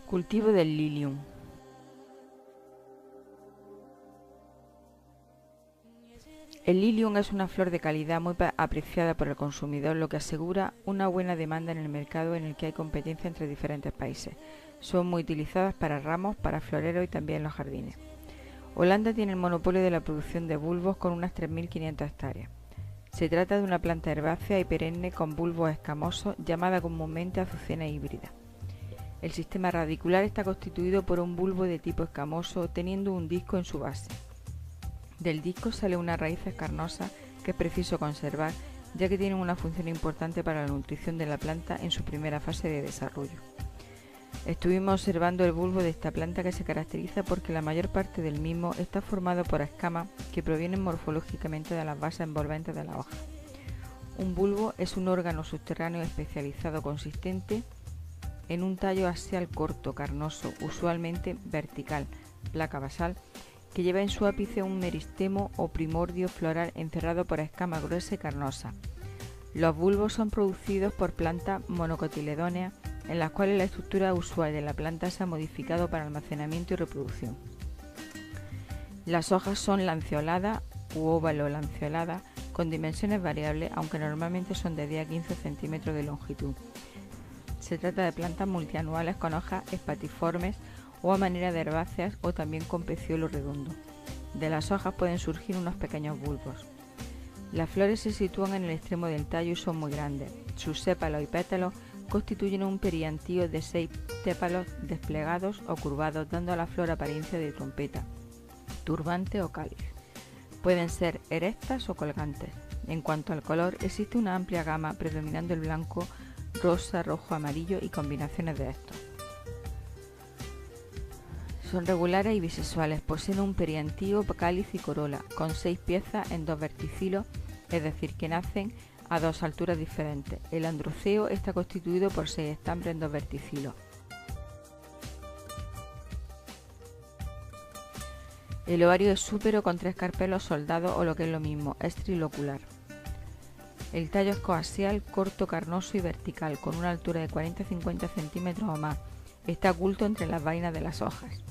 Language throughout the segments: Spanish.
Cultivo del lilium. El lilium es una flor de calidad muy apreciada por el consumidor, lo que asegura una buena demanda en el mercado en el que hay competencia entre diferentes países. Son muy utilizadas para ramos, para floreros y también en los jardines. Holanda tiene el monopolio de la producción de bulbos con unas 3.500 hectáreas. Se trata de una planta herbácea y perenne con bulbos escamosos llamada comúnmente azucena híbrida. El sistema radicular está constituido por un bulbo de tipo escamoso teniendo un disco en su base. Del disco sale una raíz carnosa que es preciso conservar, ya que tiene una función importante para la nutrición de la planta en su primera fase de desarrollo. Estuvimos observando el bulbo de esta planta, que se caracteriza porque la mayor parte del mismo está formado por escamas que provienen morfológicamente de las bases envolventes de la hoja. Un bulbo es un órgano subterráneo especializado consistente en un tallo axial corto, carnoso, usualmente vertical, placa basal, que lleva en su ápice un meristemo o primordio floral encerrado por escamas gruesas y carnosas. Los bulbos son producidos por plantas monocotiledóneas en las cuales la estructura usual de la planta se ha modificado para almacenamiento y reproducción. Las hojas son lanceoladas u óvalo-lanceoladas con dimensiones variables, aunque normalmente son de 10 a 15 centímetros de longitud. Se trata de plantas multianuales con hojas espatiformes o a manera de herbáceas o también con peciolo redondo. De las hojas pueden surgir unos pequeños bulbos. Las flores se sitúan en el extremo del tallo y son muy grandes. Sus sépalos y pétalos constituyen un periantío de 6 tépalos desplegados o curvados, dando a la flor apariencia de trompeta, turbante o cáliz. Pueden ser erectas o colgantes. En cuanto al color, existe una amplia gama, predominando el blanco, rosa, rojo, amarillo y combinaciones de estos. Son regulares y bisexuales, poseen un periantío, cáliz y corola, con 6 piezas en 2 verticilos, es decir, que nacen a 2 alturas diferentes. El androceo está constituido por 6 estambres en 2 verticilos. El ovario es súpero con 3 carpelos soldados o, lo que es lo mismo, es trilocular. El tallo es coaxial, corto, carnoso y vertical, con una altura de 40-50 centímetros o más. Está oculto entre las vainas de las hojas.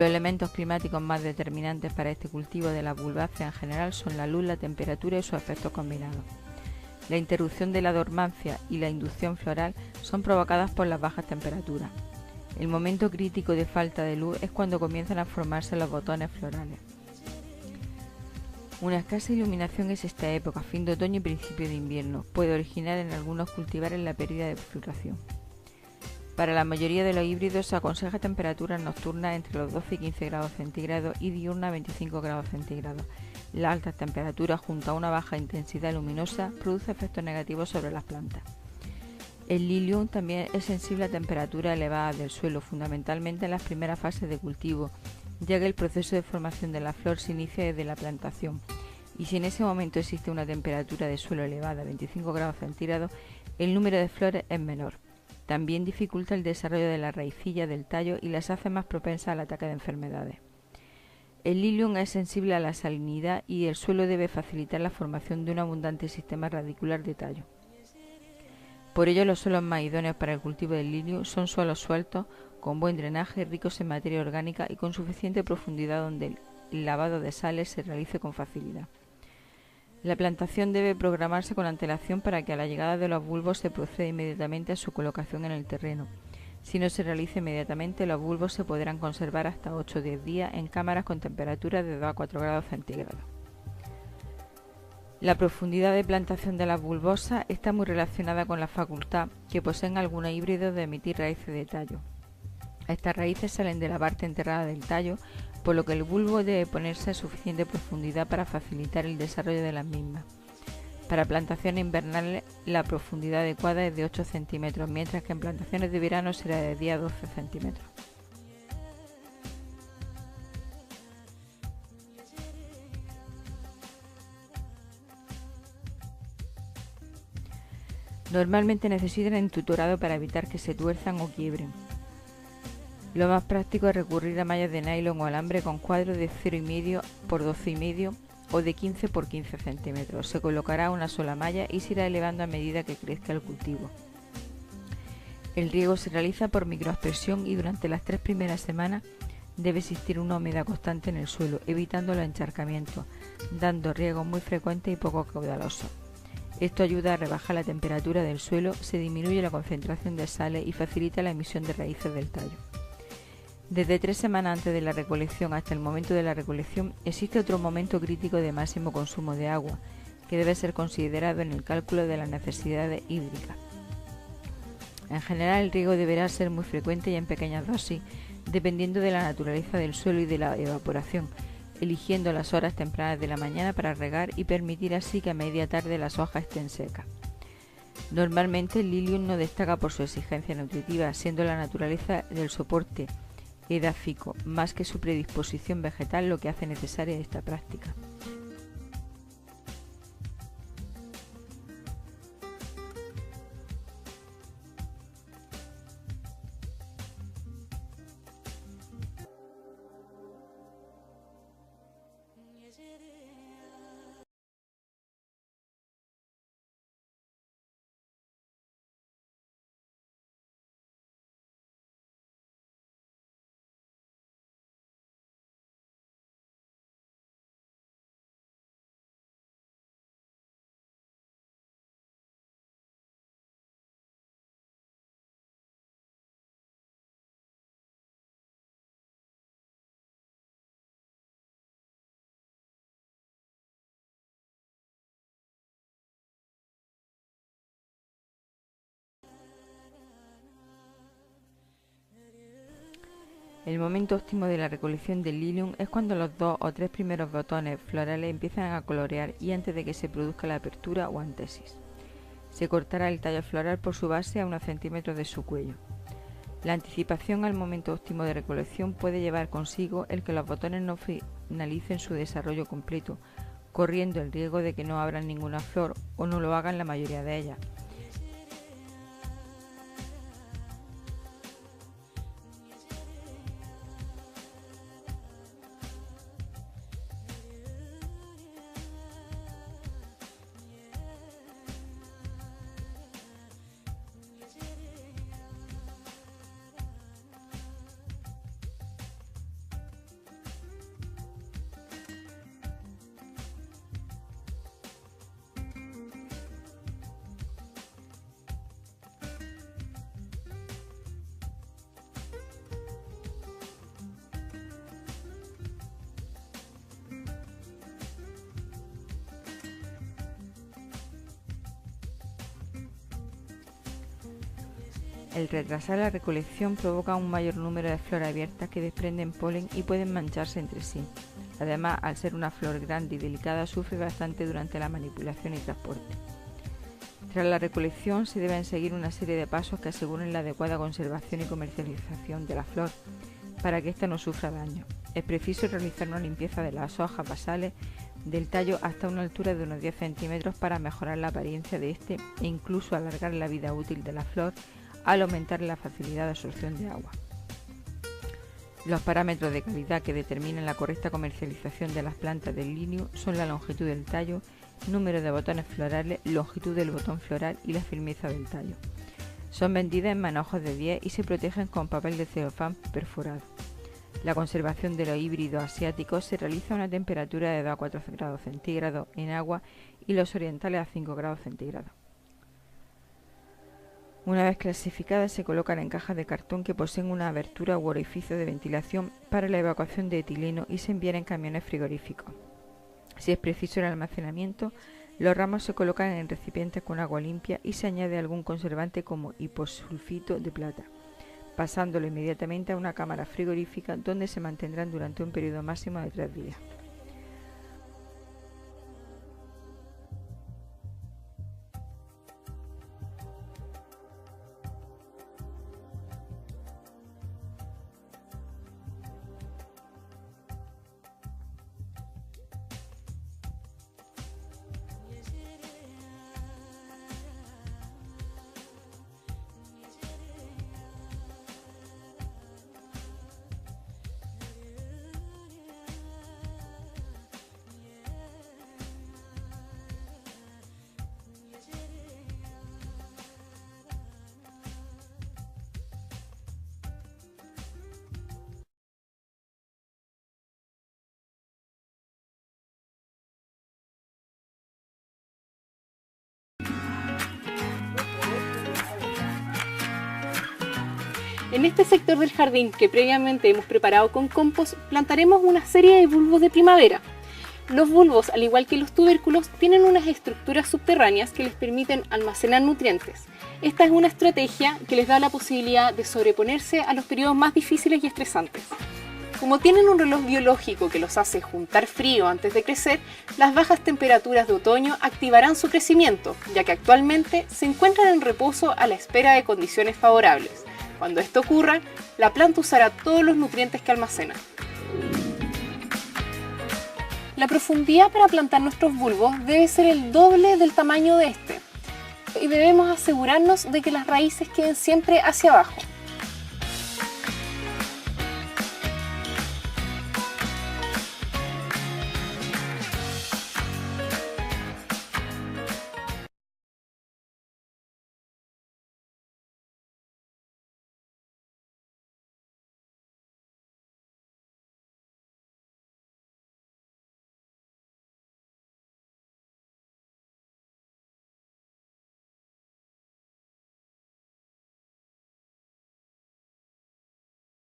Los elementos climáticos más determinantes para este cultivo de la bulbácea en general son la luz, la temperatura y sus efectos combinados. La interrupción de la dormancia y la inducción floral son provocadas por las bajas temperaturas. El momento crítico de falta de luz es cuando comienzan a formarse los botones florales. Una escasa iluminación es esta época, fin de otoño y principio de invierno. Puede originar en algunos cultivares la pérdida de floración. Para la mayoría de los híbridos se aconseja temperaturas nocturnas entre los 12 y 15 grados centígrados y diurnas 25 grados centígrados. Las altas temperaturas junto a una baja intensidad luminosa producen efectos negativos sobre las plantas. El lilium también es sensible a temperaturas elevadas del suelo, fundamentalmente en las primeras fases de cultivo, ya que el proceso de formación de la flor se inicia desde la plantación, y si en ese momento existe una temperatura de suelo elevada, 25 grados centígrados, el número de flores es menor. También dificulta el desarrollo de la raicilla del tallo y las hace más propensas al ataque de enfermedades. El lilium es sensible a la salinidad y el suelo debe facilitar la formación de un abundante sistema radicular de tallo. Por ello, los suelos más idóneos para el cultivo del lilium son suelos sueltos, con buen drenaje, ricos en materia orgánica y con suficiente profundidad donde el lavado de sales se realice con facilidad. La plantación debe programarse con antelación para que a la llegada de los bulbos se proceda inmediatamente a su colocación en el terreno. Si no se realiza inmediatamente, los bulbos se podrán conservar hasta 8 o 10 días en cámaras con temperaturas de 2 a 4 grados centígrados. La profundidad de plantación de las bulbosas está muy relacionada con la facultad que poseen algunos híbridos de emitir raíces de tallo. Estas raíces salen de la parte enterrada del tallo, por lo que el bulbo debe ponerse a suficiente profundidad para facilitar el desarrollo de las mismas. Para plantaciones invernales la profundidad adecuada es de 8 centímetros, mientras que en plantaciones de verano será de 10 a 12 centímetros. Normalmente necesitan entutorado para evitar que se tuerzan o quiebren. Lo más práctico es recurrir a mallas de nylon o alambre con cuadros de 0,5 por 12,5 o de 15 por 15 centímetros. Se colocará una sola malla y se irá elevando a medida que crezca el cultivo. El riego se realiza por microaspersión y durante las 3 primeras semanas debe existir una humedad constante en el suelo, evitando los encharcamientos, dando riegos muy frecuentes y poco caudalosos. Esto ayuda a rebajar la temperatura del suelo, se disminuye la concentración de sales y facilita la emisión de raíces del tallo. Desde 3 semanas antes de la recolección hasta el momento de la recolección existe otro momento crítico de máximo consumo de agua, que debe ser considerado en el cálculo de las necesidades hídricas. En general el riego deberá ser muy frecuente y en pequeñas dosis, dependiendo de la naturaleza del suelo y de la evaporación, eligiendo las horas tempranas de la mañana para regar y permitir así que a media tarde las hojas estén secas. Normalmente el lilium no destaca por su exigencia nutritiva, siendo la naturaleza del soporte edáfico más que su predisposición vegetal lo que hace necesaria esta práctica. El momento óptimo de la recolección del lilium es cuando los 2 o 3 primeros botones florales empiezan a colorear y antes de que se produzca la apertura o antesis. Se cortará el tallo floral por su base a unos centímetros de su cuello. La anticipación al momento óptimo de recolección puede llevar consigo el que los botones no finalicen su desarrollo completo, corriendo el riesgo de que no abran ninguna flor o no lo hagan la mayoría de ellas. El retrasar la recolección provoca un mayor número de flores abiertas que desprenden polen y pueden mancharse entre sí. Además, al ser una flor grande y delicada, sufre bastante durante la manipulación y transporte. Tras la recolección se deben seguir una serie de pasos que aseguren la adecuada conservación y comercialización de la flor para que ésta no sufra daño. Es preciso realizar una limpieza de las hojas basales del tallo hasta una altura de unos 10 centímetros para mejorar la apariencia de este e incluso alargar la vida útil de la flor al aumentar la facilidad de absorción de agua. Los parámetros de calidad que determinan la correcta comercialización de las plantas del lilium son la longitud del tallo, número de botones florales, longitud del botón floral y la firmeza del tallo. Son vendidas en manojos de 10 y se protegen con papel de celofán perforado. La conservación de los híbridos asiáticos se realiza a una temperatura de 2 a 4 grados centígrados en agua y los orientales a 5 grados centígrados. Una vez clasificadas se colocan en cajas de cartón que poseen una abertura u orificio de ventilación para la evacuación de etileno y se envían en camiones frigoríficos. Si es preciso el almacenamiento, Los ramos se colocan en recipientes con agua limpia y se añade algún conservante como hiposulfito de plata, pasándolo inmediatamente a una cámara frigorífica donde se mantendrán durante un periodo máximo de 3 días. En este sector del jardín que previamente hemos preparado con compost, plantaremos una serie de bulbos de primavera. Los bulbos, al igual que los tubérculos, tienen unas estructuras subterráneas que les permiten almacenar nutrientes. Esta es una estrategia que les da la posibilidad de sobreponerse a los periodos más difíciles y estresantes. Como tienen un reloj biológico que los hace juntar frío antes de crecer, las bajas temperaturas de otoño activarán su crecimiento, ya que actualmente se encuentran en reposo a la espera de condiciones favorables. Cuando esto ocurra, la planta usará todos los nutrientes que almacena. La profundidad para plantar nuestros bulbos debe ser el doble del tamaño de este, y debemos asegurarnos de que las raíces queden siempre hacia abajo.